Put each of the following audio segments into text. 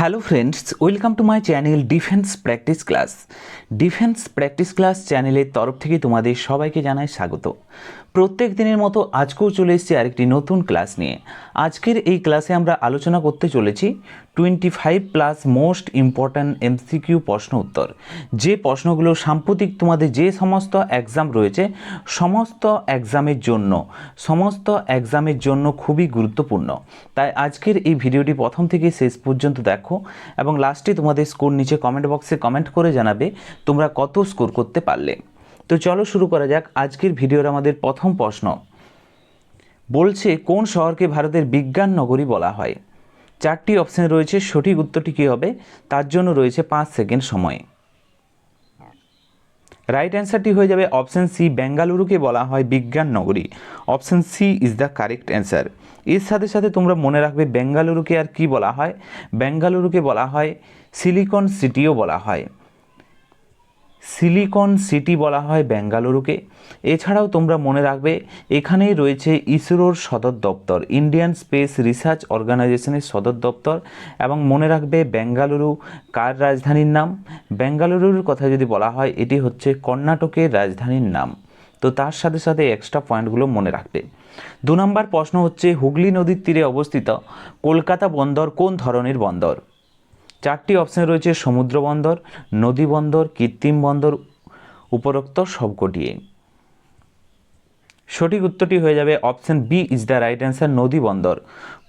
Hello friends, welcome to my channel defence practice class. Defence practice class চ্যানেলের তরফ থেকে তোমাদের সবাইকে জানাই স্বাগত। প্রত্যেক দিনের মতো আজকেও চলে এসেছি আরেকটি নতুন ক্লাস নিয়ে। আজকের এই ক্লাসে আমরা আলোচনা করতে চলেছি 25+ মোস্ট ইম্পর্ট্যান্ট এমসিকিউ প্রশ্ন উত্তর। যে প্রশ্নগুলো সাম্প্রতিক তোমাদের যে সমস্ত এক্সাম রয়েছে সমস্ত এক্সামের জন্য খুবই গুরুত্বপূর্ণ। তাই আজকের এই ভিডিওটি প্রথম থেকে শেষ পর্যন্ত দেখো এবং লাস্টে তোমাদের স্কোর নিচে কমেন্ট বক্সে কমেন্ট করে জানাবে তোমরা কত স্কোর করতে পারলে। তো চলো শুরু করা যাক আজকের ভিডিওর আমাদের প্রথম প্রশ্ন। বলছে কোন শহরকে ভারতের বিজ্ঞান নগরী বলা হয়? চারটি অপশন রয়েছে, সঠিক উত্তরটি কী হবে তার জন্য রয়েছে 5 সেকেন্ড সময়। রাইট অ্যান্সারটি হয়ে যাবে অপশন সি, বেঙ্গালুরুকে বলা হয় বিজ্ঞান নগরী। Option C is the correct answer. এর সাথে সাথে তোমরা মনে রাখবে বেঙ্গালুরুকে আর কি বলা হয়, বেঙ্গালুরুকে বলা হয় সিলিকন সিটিও বলা হয়, সিলিকন সিটি বলা হয় বেঙ্গালুরুকে। এছাড়াও তোমরা মনে রাখবে এখানেই রয়েছে ইসরোর সদর দপ্তর, ইন্ডিয়ান স্পেস রিসার্চ অর্গানাইজেশনের সদর দপ্তর। এবং মনে রাখবে বেঙ্গালুরু কার রাজধানীর নাম? বেঙ্গালুরুর কথা যদি বলা হয় এটি হচ্ছে কর্ণাটকের রাজধানীর নাম। তো তার সাথে সাথে এক্সট্রা পয়েন্টগুলো মনে রাখবে। 2 নম্বর প্রশ্ন হচ্ছে হুগলি নদীর তীরে অবস্থিত কলকাতা বন্দর কোন ধরনের বন্দর? চারটি অপশন রয়েছে, সমুদ্র বন্দর, নদী বন্দর, কৃত্রিম বন্দর, উপরোক্ত সবকটি। সঠিক উত্তরটি হয়ে যাবে option B is the right answer, নদী বন্দর।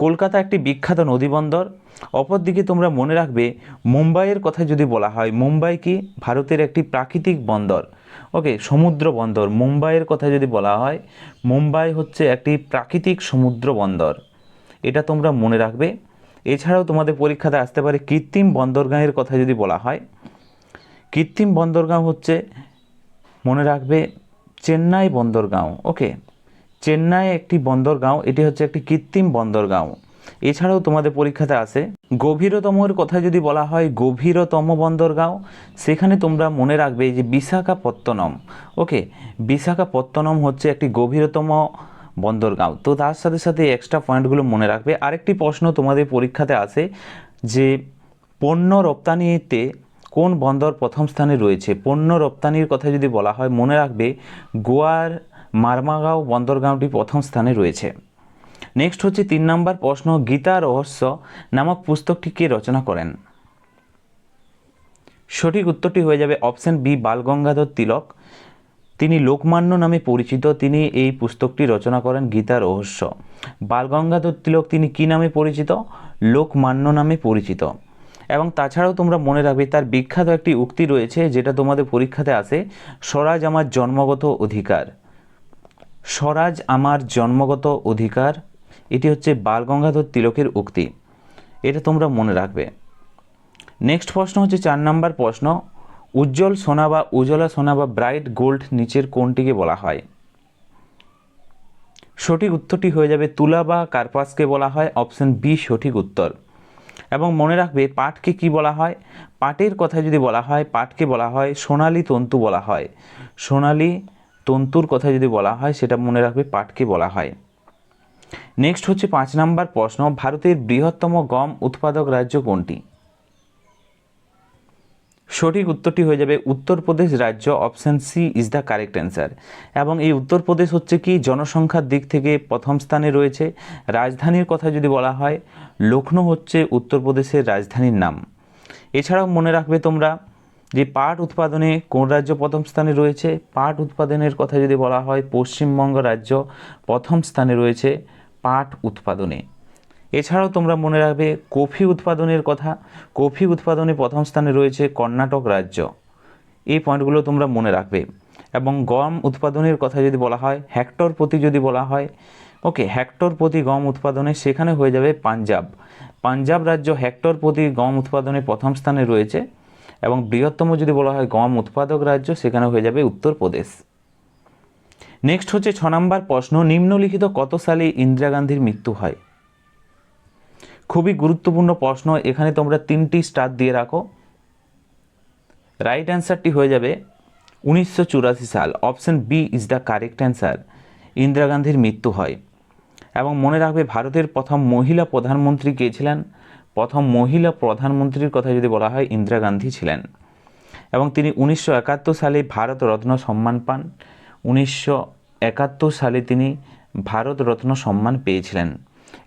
কলকাতা একটি বিখ্যাত নদী বন্দর। অপরদিকে তোমরা মনে রাখবে মুম্বাইয়ের কথা যদি বলা হয়, মুম্বাই কি ভারতের একটি প্রাকৃতিক বন্দর। ওকে, সমুদ্র বন্দর। মুম্বাইয়ের কথা যদি বলা হয় মুম্বাই হচ্ছে একটি প্রাকৃতিক সমুদ্র বন্দর, এটা তোমরা মনে রাখবে। এছাড়াও তোমাদের পরীক্ষাতে আসতে পারে কৃত্রিম বন্দরগাঁয়ের কথা যদি বলা হয়, কৃত্রিম বন্দরগাঁও হচ্ছে মনে রাখবে চেন্নাই বন্দরগাঁও। ওকে, চেন্নাই একটি বন্দরগাঁও, এটি হচ্ছে একটি কৃত্রিম বন্দরগাঁও। এছাড়াও তোমাদের পরীক্ষাতে আসে গভীরতমের কথা যদি বলা হয় গভীরতম বন্দরগাঁও, সেখানে তোমরা মনে রাখবে যে বিশাখাপত্তনম। ওকে, বিশাখাপত্তনম হচ্ছে একটি গভীরতম বন্দরগাঁও। তো তার সাথে সাথে এক্সট্রা পয়েন্টগুলো মনে রাখবে। আরেকটি প্রশ্ন তোমাদের পরীক্ষাতে আসে যে পণ্য রপ্তানিতে কোন বন্দর প্রথম স্থানে রয়েছে? পণ্য রপ্তানির কথা যদি বলা হয় মনে রাখবে গোয়ার মারমাগাঁও বন্দরগাঁওটি প্রথম স্থানে রয়েছে। নেক্সট হচ্ছে 3 নম্বর প্রশ্ন, গীতা রহস্য নামক পুস্তকটি কে রচনা করেন? সঠিক উত্তরটি হয়ে যাবে অপশন বি, বালগঙ্গাধর তিলক। তিনি লোকমান্য নামে পরিচিত, তিনি এই পুস্তকটি রচনা করেন গীতা রহস্য। বালগঙ্গাধর তিলক তিনি কি নামে পরিচিত? লোকমান্য নামে পরিচিত। এবং তাছাড়াও তোমরা মনে রাখবে তার বিখ্যাত একটি উক্তি রয়েছে যেটা তোমাদের পরীক্ষাতে আসে, স্বরাজ আমার জন্মগত অধিকার। স্বরাজ আমার জন্মগত অধিকার, এটি হচ্ছে বালগঙ্গাধর তিলকের উক্তি, এটা তোমরা মনে রাখবে। নেক্সট প্রশ্ন হচ্ছে 4 নম্বর প্রশ্ন, উজ্জ্বল সোনা বা উজ্জ্বলা সোনা বা ব্রাইট গোল্ড নিচের কোনটিকে বলা হয়? সঠিক উত্তরটি হয়ে যাবে তুলা বা কার্পাসকে বলা হয়, অপশন বি সঠিক উত্তর। এবং মনে রাখবে পাটকে কি বলা হয়? পাটের কথা যদি বলা হয় পাটকে বলা হয় সোনালী তন্তু বলা হয়। সোনালী তন্তুর কথা যদি বলা হয় সেটা মনে রাখবে পাটকে বলা হয়। নেক্সট হচ্ছে 5 নম্বর প্রশ্ন, ভারতের বৃহত্তম গম উৎপাদক রাজ্য কোনটি? সঠিক উত্তরটি হয়ে যাবে উত্তরপ্রদেশ রাজ্য, option C is the correct answer. এবং এই উত্তরপ্রদেশ হচ্ছে কি জনসংখ্যার দিক থেকে প্রথম স্থানে রয়েছে। রাজধানীর কথা যদি বলা হয় লখনৌ হচ্ছে উত্তরপ্রদেশের রাজধানীর নাম। এছাড়াও মনে রাখবে তোমরা যে পাট উৎপাদনে কোন রাজ্য প্রথম স্থানে রয়েছে? পাট উৎপাদনের কথা যদি বলা হয় পশ্চিমবঙ্গ রাজ্য প্রথম স্থানে রয়েছে পাট উৎপাদনে। এছাড়াও তোমরা মনে রাখবে কফি উৎপাদনের কথা, কফি উৎপাদনে প্রথম স্থানে রয়েছে কর্ণাটক রাজ্য। এই পয়েন্টগুলো তোমরা মনে রাখবে। এবং গম উৎপাদনের কথা যদি বলা হয় হেক্টর প্রতি যদি বলা হয়, ওকে, হেক্টর প্রতি গম উৎপাদনে সেখানে হয়ে যাবে পাঞ্জাব। পাঞ্জাব রাজ্য হেক্টর প্রতি গম উৎপাদনে প্রথম স্থানে রয়েছে। এবং বৃহত্তম যদি বলা হয় গম উৎপাদক রাজ্য সেখানে হয়ে যাবে উত্তরপ্রদেশ। নেক্সট হচ্ছে 6 নম্বর প্রশ্ন, নিম্নলিখিত কত সালে ইন্দিরা গান্ধীর মৃত্যু হয়? খুবই গুরুত্বপূর্ণ প্রশ্ন, এখানে তোমরা 3টি স্টার দিয়ে রাখো। রাইট অ্যান্সারটি হয়ে যাবে 1984 সাল, option B is the correct answer. Indira গান্ধীর মৃত্যু হয়। এবং মনে রাখবে ভারতের প্রথম মহিলা প্রধানমন্ত্রী কে ছিলেন? প্রথম মহিলা প্রধানমন্ত্রীর কথা যদি বলা হয় ইন্দিরা গান্ধী ছিলেন। এবং তিনি 1971 সালে ভারতরত্ন সম্মান পান। 1971 সালে তিনি ভারতরত্ন সম্মান পেয়েছিলেন।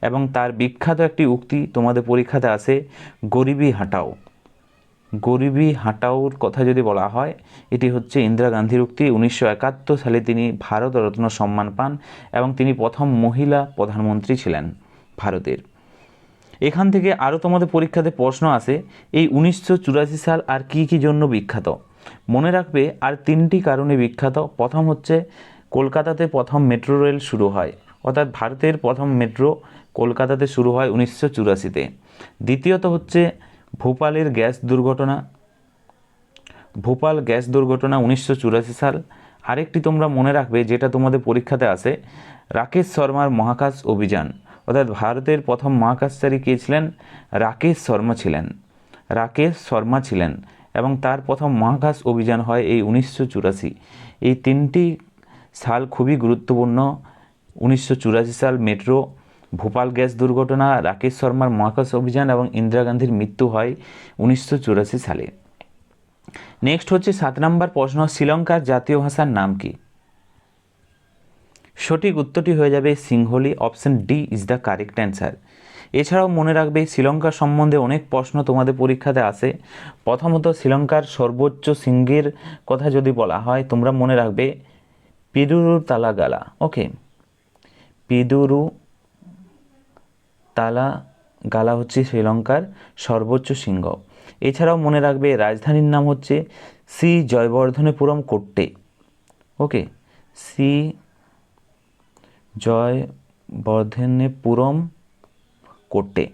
এবং তার বিখ্যাত একটি উক্তি তোমাদের পরীক্ষাতে আসে, গরিবি হাঁটাও। গরিবি হাঁটাওর কথা যদি বলা হয়, এটি হচ্ছে ইন্দিরা গান্ধীর উক্তি। 1971 সালে তিনি ভারতরত্ন সম্মান পান এবং তিনি প্রথম মহিলা প্রধানমন্ত্রী ছিলেন ভারতের। এখান থেকে আরও তোমাদের পরীক্ষাতে প্রশ্ন আসে, এই 1984 সাল আর কি কি জন্য বিখ্যাত? মনে রাখবে আর 3টি কারণে বিখ্যাত। প্রথম হচ্ছে কলকাতাতে প্রথম মেট্রো রেল শুরু হয়, অর্থাৎ ভারতের প্রথম মেট্রো কলকাতাতে শুরু হয় 1984-তে। দ্বিতীয়ত হচ্ছে ভোপালের গ্যাস দুর্ঘটনা, ভোপাল গ্যাস দুর্ঘটনা 1984 সাল। আরেকটি তোমরা মনে রাখবে যেটা তোমাদের পরীক্ষাতে আসে, রাকেশ শর্মার মহাকাশ অভিযান, অর্থাৎ ভারতের প্রথম মহাকাশচারী কে ছিলেন? রাকেশ শর্মা ছিলেন এবং তার প্রথম মহাকাশ অভিযান হয় এই 1984। এই 3টি সাল খুবই গুরুত্বপূর্ণ। 1984 সাল মেট্রো, ভোপাল গ্যাস দুর্ঘটনা, রাকেশ শর্মার মহাকাশ অভিযান এবং ইন্দিরা গান্ধীর মৃত্যু হয় 1984 সালে। নেক্সট হচ্ছে 7 নম্বর প্রশ্ন, শ্রীলঙ্কার জাতীয় ভাষার নাম কি? সঠিক উত্তরটি হয়ে যাবে Sinhali. Option D is the correct answer. এছাড়াও মনে রাখবে শ্রীলঙ্কার সম্বন্ধে অনেক প্রশ্ন তোমাদের পরীক্ষাতে আসে। প্রথমত শ্রীলঙ্কার সর্বোচ্চ শৃঙ্গের কথা যদি বলা হয়, তোমরা মনে রাখবে পিদুরু তালাগালা। ওকে, পিদুরু তালাগালা হচ্ছে শ্রীলঙ্কার সর্বোচ্চ শৃঙ্গ। এছাড়াও মনে রাখবে রাজধানীর নাম হচ্ছে শ্রী জয়বর্ধনেপুরম কোট্টে। ওকে, শ্রী জয়বর্ধনেপুরম কোট্টে।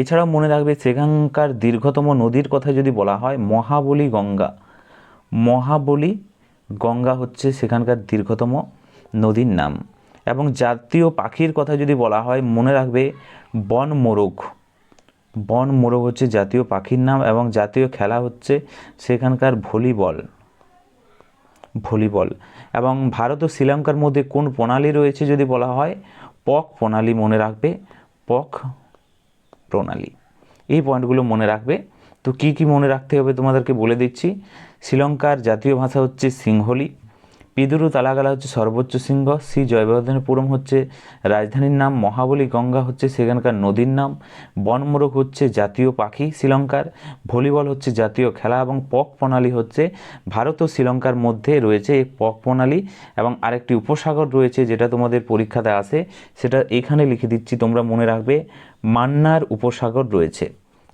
এছাড়াও মনে রাখবে সেখানকার দীর্ঘতম নদীর কথা যদি বলা হয় মহাবলী গঙ্গা। মহাবলী গঙ্গা হচ্ছে সেখানকার দীর্ঘতম নদীর নাম। এবং জাতীয় পাখির কথা যদি বলা হয় মনে রাখবে বনমোরগ। বনমোরগ হচ্ছে জাতীয় পাখির নাম এবং জাতীয় খেলা হচ্ছে সেখানকার ভলিবল। এবং ভারত ও শ্রীলঙ্কার মধ্যে কোন প্রণালী রয়েছে যদি বলা হয় পক প্রণালী। মনে রাখবে পক প্রণালী। এই পয়েন্টগুলো মনে রাখবে। তো কি কি মনে রাখতে হবে তোমাদেরকে বলে দিচ্ছি। শ্রীলঙ্কার জাতীয় ভাষা হচ্ছে সিংহলি, পিদুরু তালাগালা হচ্ছে সর্বোচ্চ শৃঙ্গ, শ্রী জয়বর্ধনেপুরম হচ্ছে রাজধানীর নাম, মহাবলী গঙ্গা হচ্ছে সেখানকার নদীর নাম, বনমোরগ হচ্ছে জাতীয় পাখি শ্রীলঙ্কার, ভলিবল হচ্ছে জাতীয় খেলা এবং পক প্রণালী হচ্ছে ভারত ও শ্রীলঙ্কার মধ্যে রয়েছে এই পক প্রণালী। এবং আরেকটি উপসাগর রয়েছে যেটা তোমাদের পরীক্ষাতে আসে, সেটা এখানে লিখে দিচ্ছি, তোমরা মনে রাখবে মান্নার উপসাগর রয়েছে।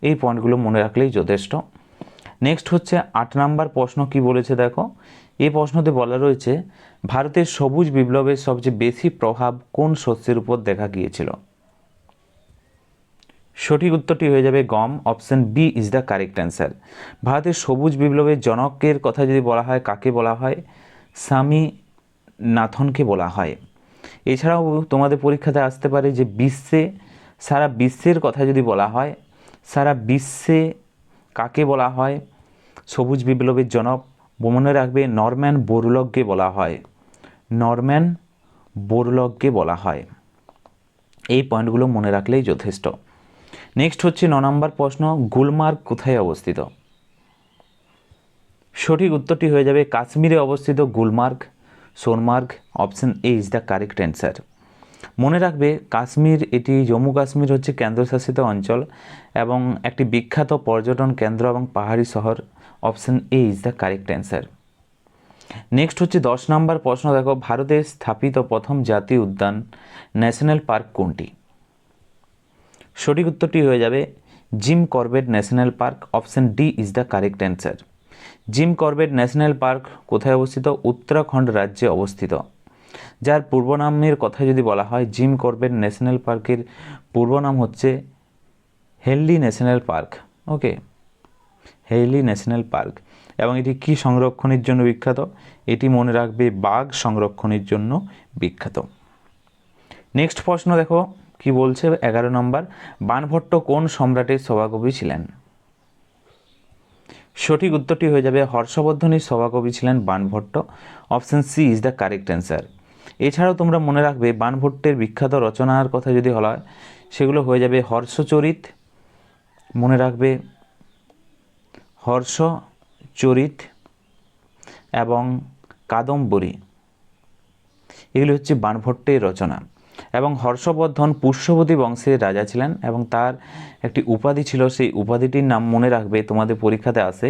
এই পয়েন্টগুলো মনে রাখলেই যথেষ্ট। নেক্সট হচ্ছে 8 নম্বর প্রশ্ন কি বলেছে দেখো। এই প্রশ্নতে বলা রয়েছে ভারতের সবুজ বিপ্লবের সবচেয়ে বেশি প্রভাব কোন শস্যের উপর দেখা গিয়েছিল? সঠিক উত্তরটি হয়ে যাবে গম। Option B is the correct answer. ভারতের সবুজ বিপ্লবের জনকের কথা যদি বলা হয় কাকে বলা হয়? স্বামীনাথনকে বলা হয়। এছাড়াও তোমাদের পরীক্ষাতে আসতে পারে যে সারা বিশ্বের কথা যদি বলা হয়, সারা বিশ্বে কাকে বলা হয় সবুজ বিপ্লবের জনক? মনে রাখবে নরম্যান বোরলগকে বলা হয়। নরম্যান বোরলগকে বলা হয়। এই পয়েন্টগুলো মনে রাখলেই যথেষ্ট। নেক্সট হচ্ছে 9 নম্বর প্রশ্ন, গুলমার্গ কোথায় অবস্থিত? সঠিক উত্তরটি হয়ে যাবে কাশ্মীরে অবস্থিত Gulmarg, Sonmarg. Option A is the correct answer. মনে রাখবে কাশ্মীর, এটি জম্মু কাশ্মীর হচ্ছে কেন্দ্রশাসিত অঞ্চল এবং একটি বিখ্যাত পর্যটন কেন্দ্র এবং পাহাড়ি শহর। Option A is the correct answer. Next হচ্ছে 10 নম্বর প্রশ্ন দেখো, ভারতে স্থাপিত প্রথম জাতীয় উদ্যান ন্যাশনাল পার্ক কোনটি? সঠিক উত্তরটি হয়ে যাবে Jim Corbett national park. Option D is the correct answer. Jim Corbett national park কোথায় অবস্থিত? উত্তরাখণ্ড রাজ্যে অবস্থিত। যার পূর্ব নামের কথা যদি বলা হয়, জিম করবেট ন্যাশনাল পার্কের পূর্ব নাম হচ্ছে হেনলি ন্যাশনাল পার্ক। ওকে, হেনলি ন্যাশনাল পার্ক। এবং এটি কি সংরক্ষণের জন্য বিখ্যাত? এটি মনে রাখবে বাঘ সংরক্ষণের জন্য বিখ্যাত। নেক্সট প্রশ্ন দেখো কি বলছে 11 নম্বর, বাণভট্ট কোন সম্রাটের সভাকবি ছিলেন? সঠিক উত্তরটি হয়ে যাবে হর্ষবর্ধনের সভাকবি ছিলেন Banabhatta. Option C is the correct answer. এছাড়াও তোমরা মনে রাখবে বাণভট্টের বিখ্যাত রচনার কথা যদি বলা হয় সেগুলো হয়ে যাবে হর্ষচরিত, মনে রাখবে হর্ষচরিত এবং কাদম্বরী, এগুলি হচ্ছে বাণভট্টের রচনা। এবং হর্ষবর্ধন পুষ্যবতী বংশের রাজা ছিলেন এবং তার একটি উপাধি ছিল, সেই উপাধিটির নাম মনে রাখবে, তোমাদের পরীক্ষাতে আসে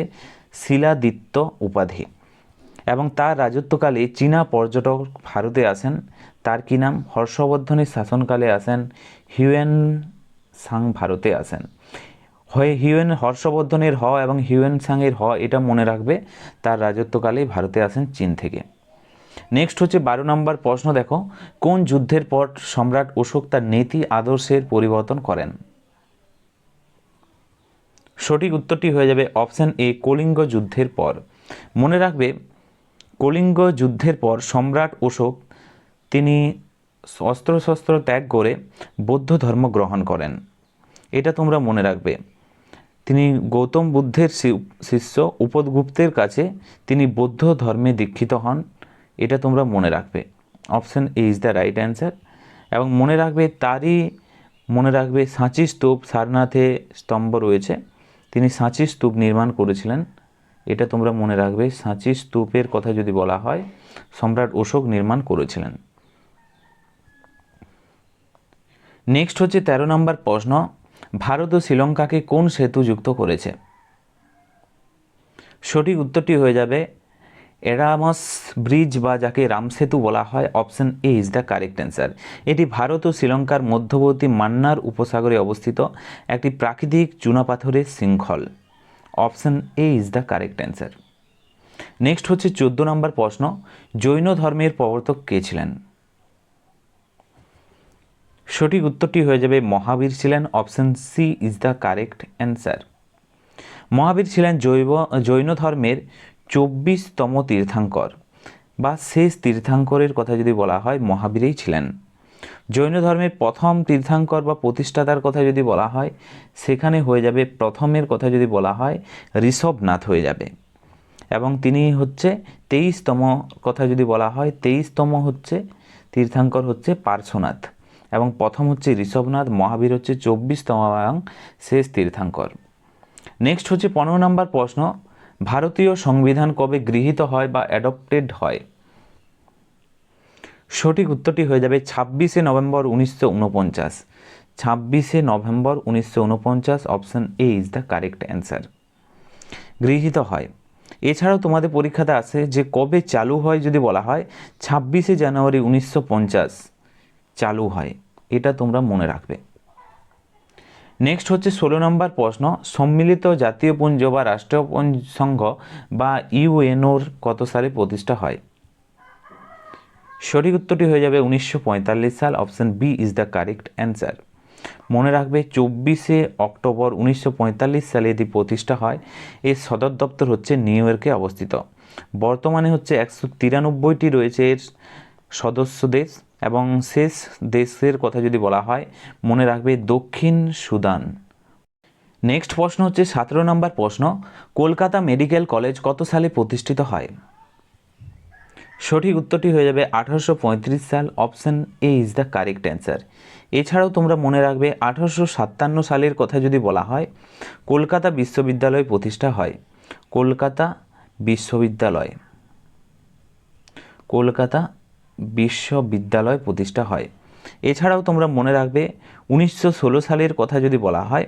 শিলাদিত্য উপাধি। এবং তার রাজত্বকালে চীনা পর্যটক ভারতে আসেন, তার কি নাম? হর্ষবর্ধনের শাসনকালে আসেন হিউয়েন সাং ভারতে আসেন। হয় হিউয়েন, হর্ষবর্ধনের হ এবং হিউয়েন সাংয়ের হ, এটা মনে রাখবে, তার রাজত্বকালেই ভারতে আসেন চীন থেকে। নেক্সট হচ্ছে 12 নম্বর প্রশ্ন, দেখো কোন যুদ্ধের পর সম্রাট অশোক তার নীতি আদর্শের পরিবর্তন করেন? সঠিক উত্তরটি হয়ে যাবে অপশন এ, কলিঙ্গ যুদ্ধের পর। মনে রাখবে কলিঙ্গ যুদ্ধের পর সম্রাট অশোক তিনি অস্ত্রশস্ত্র ত্যাগ করে বৌদ্ধ ধর্ম গ্রহণ করেন, এটা তোমরা মনে রাখবে। তিনি গৌতম বুদ্ধের শিষ্য উপদগুপ্তের কাছে তিনি বৌদ্ধ ধর্মে দীক্ষিত হন, এটা তোমরা মনে রাখবে। Option A is the right answer. এবং মনে রাখবে সাঁচি স্তূপ, সারনাথে স্তম্ভ রয়েছে, তিনি সাঁচি স্তূপ নির্মাণ করেছিলেন, এটা তোমরা মনে রাখবে। সাঁচি স্তূপের কথা যদি বলা হয়, সম্রাট অশোক নির্মাণ করেছিলেন। নেক্সট হচ্ছে 13 নম্বর প্রশ্ন, ভারত ও শ্রীলঙ্কাকে কোন সেতু যুক্ত করেছে? সঠিক উত্তরটি হয়ে যাবে এরামস ব্রিজ, বা যাকে রাম সেতু বলা হয়। Option A is the correct answer. এটি ভারত ও শ্রীলঙ্কার মধ্যবর্তী মান্নার উপসাগরে অবস্থিত একটি প্রাকৃতিক চুনাপাথরের শৃঙ্খল। Option A is the correct answer. Next হচ্ছে 14 নম্বর প্রশ্ন, জৈন ধর্মের প্রবর্তক কে ছিলেন? সঠিক উত্তরটি হয়ে যাবে মহাবীর ছিলেন। Option C is the correct answer. Mahavir ছিলেন জৈন ধর্মের 24তম তীর্থাঙ্কর, বা শেষ তীর্থাঙ্করের কথা যদি বলা হয়, মহাবীরই ছিলেন। জৈন ধর্মের প্রথম তীর্থাঙ্কর বা প্রতিষ্ঠাতার কথা যদি বলা হয়, সেখানে হয়ে যাবে, প্রথমের কথা যদি বলা হয়, ঋষভনাথ হয়ে যাবে। এবং তিনি হচ্ছে 23তম কথা যদি বলা হয়, 23তম হচ্ছে তীর্থাঙ্কর হচ্ছে পার্শ্বনাথ, এবং প্রথম হচ্ছে ঋষভনাথ, মহাবীর হচ্ছে 24তম এবং শেষ তীর্থাঙ্কর। নেক্সট হচ্ছে 15 নম্বর প্রশ্ন, ভারতীয় সংবিধান কবে গৃহীত হয় বা অ্যাডপ্টেড হয়? সঠিক উত্তরটি হয়ে যাবে 26শে নভেম্বর 1949। 26শে November 1949, option A is the correct answer. গৃহীত হয়। এছাড়াও তোমাদের পরীক্ষাতে আসে যে কবে চালু হয় যদি বলা হয়, 26শে জানুয়ারি 1950 চালু হয়, এটা তোমরা মনে রাখবে। নেক্সট হচ্ছে 16 নম্বর প্রশ্ন, সম্মিলিত জাতীয় পুঞ্জ বা রাষ্ট্রীয় সংঘ বা ইউএনওর কত সালে প্রতিষ্ঠা হয়? সঠিক উত্তরটি হয়ে যাবে 1945 সাল। Option B is the correct answer. মনে রাখবে 24শে অক্টোবর 1945 সালে এটি প্রতিষ্ঠা হয়। এর সদর দপ্তর হচ্ছে নিউ ইয়র্কে অবস্থিত। বর্তমানে হচ্ছে 193টি রয়েছে এর সদস্য দেশ, এবং শেষ দেশের কথা যদি বলা হয়, মনে রাখবে দক্ষিণ সুদান। নেক্সট প্রশ্ন হচ্ছে 17 নম্বর প্রশ্ন, কলকাতা মেডিকেল কলেজ কত সালে প্রতিষ্ঠিত হয়? সঠিক উত্তরটি হয়ে যাবে 1835 সাল। Option A is the correct answer. এছাড়াও তোমরা মনে রাখবে 1857 সালের কথা যদি বলা হয়, কলকাতা বিশ্ববিদ্যালয় প্রতিষ্ঠা হয়। কলকাতা বিশ্ববিদ্যালয় প্রতিষ্ঠা হয়। এছাড়াও তোমরা মনে রাখবে 1916 সালের কথা যদি বলা হয়,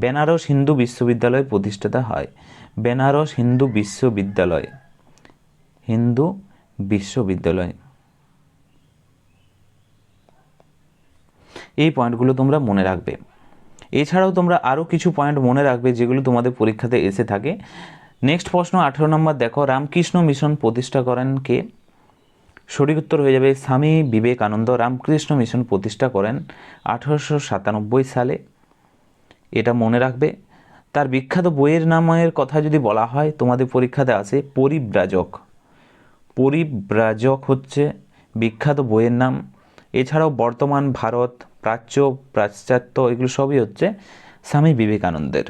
বেনারস হিন্দু বিশ্ববিদ্যালয় প্রতিষ্ঠাতা হয়। বেনারস হিন্দু বিশ্ববিদ্যালয়। এই পয়েন্টগুলো তোমরা মনে রাখবে। এছাড়াও তোমরা আরও কিছু পয়েন্ট মনে রাখবে যেগুলো তোমাদের পরীক্ষাতে এসে থাকে। নেক্সট প্রশ্ন 18 নম্বর, দেখো রামকৃষ্ণ মিশন প্রতিষ্ঠা করেন কে? সঠিক উত্তর হয়ে যাবে স্বামী বিবেকানন্দ। রামকৃষ্ণ মিশন প্রতিষ্ঠা করেন 1897 সালে, এটা মনে রাখবে। তার বিখ্যাত বইয়ের নামের কথা যদি বলা হয়, তোমাদের পরীক্ষাতে আসে পরিব্রাজক হচ্ছে বিখ্যাত বইয়ের নাম। এছাড়াও বর্তমান ভারত, প্রাচ্য, পাশ্চাত্য, এগুলো সবই হচ্ছে স্বামী বিবেকানন্দের।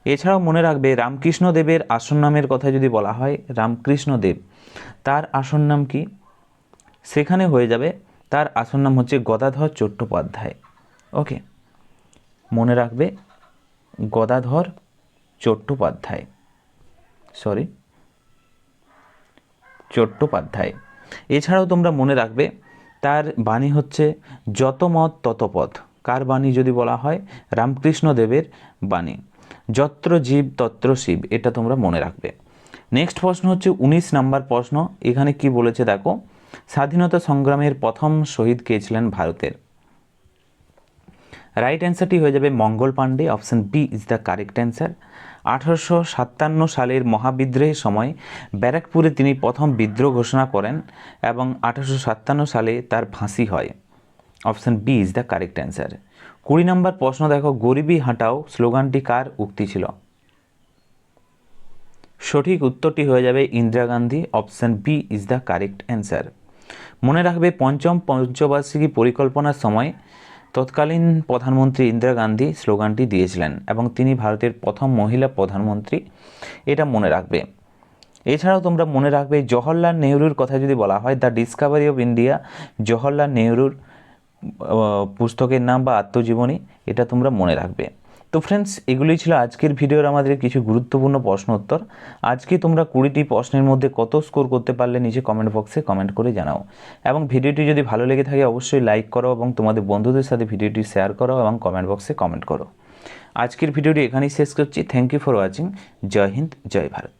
এছাড়াও মনে রাখবে রামকৃষ্ণ দেবের আসন নামের কথা যদি বলা হয়, রামকৃষ্ণ দেব তার আসন নাম কি? সেখানে হয়ে যাবে তার আসন নাম হচ্ছে গদাধর চট্টোপাধ্যায়। ওকে, মনে রাখবে গদাধর চট্টোপাধ্যায়, চট্টোপাধ্যায়। এছাড়াও তোমরা মনে রাখবে তার বাণী হচ্ছে যত মত তত পথ। কার বাণী যদি বলা হয়? রামকৃষ্ণ দেবের বাণী। যত্র জীব তত্র শিব, এটা তোমরা মনে রাখবে। নেক্সট প্রশ্ন হচ্ছে 19 নাম্বার প্রশ্ন। এখানে কি বলেছে দেখো, স্বাধীনতা সংগ্রামের প্রথম শহীদ কে ছিলেন ভারতের? রাইট অ্যান্সারটি হয়ে যাবে Mangal Pandey. Option B is the correct answer. 1857 সালের মহাবিদ্রোহের সময় ব্যারাকপুরে তিনি প্রথম বিদ্রোহ ঘোষণা করেন এবং 1857 সালে তার ফাঁসি হয়। Option B is the correct answer. 20 নম্বর প্রশ্ন দেখো, গরিবি হাঁটাও স্লোগানটি কার উক্তি ছিল? সঠিক উত্তরটি হয়ে যাবে Indira Gandhi. Option B is the correct answer. মনে রাখবে পঞ্চম পঞ্চবার্ষিকী পরিকল্পনার সময় তৎকালীন প্রধানমন্ত্রী ইন্দিরা গান্ধী স্লোগানটি দিয়েছিলেন এবং তিনি ভারতের প্রথম মহিলা প্রধানমন্ত্রী, এটা মনে রাখবে। এছাড়াও তোমরা মনে রাখবে জওহরলাল নেহরুর কথা যদি বলা হয়, the discovery of India, Jawaharlal নেহরুর পুস্তকের নাম বা আত্মজীবনী, এটা তোমরা মনে রাখবে। তো ফ্রেন্ডস, এগুলোই ছিল আজকের ভিডিওর আমাদের কিছু গুরুত্বপূর্ণ প্রশ্ন উত্তর। আজকে তোমরা 20টি প্রশ্নের মধ্যে কত স্কোর করতে পারলে নিচে কমেন্ট বক্সে কমেন্ট করে জানাও। এবং ভিডিওটি যদি ভালো লেগে থাকে অবশ্যই লাইক করো এবং তোমাদের বন্ধুদের সাথে ভিডিওটি শেয়ার করো এবং কমেন্ট বক্সে কমেন্ট করো। আজকের ভিডিওটি এখানেই শেষ করছি। Thank you for watching. Jai Hind, Jai Bharat.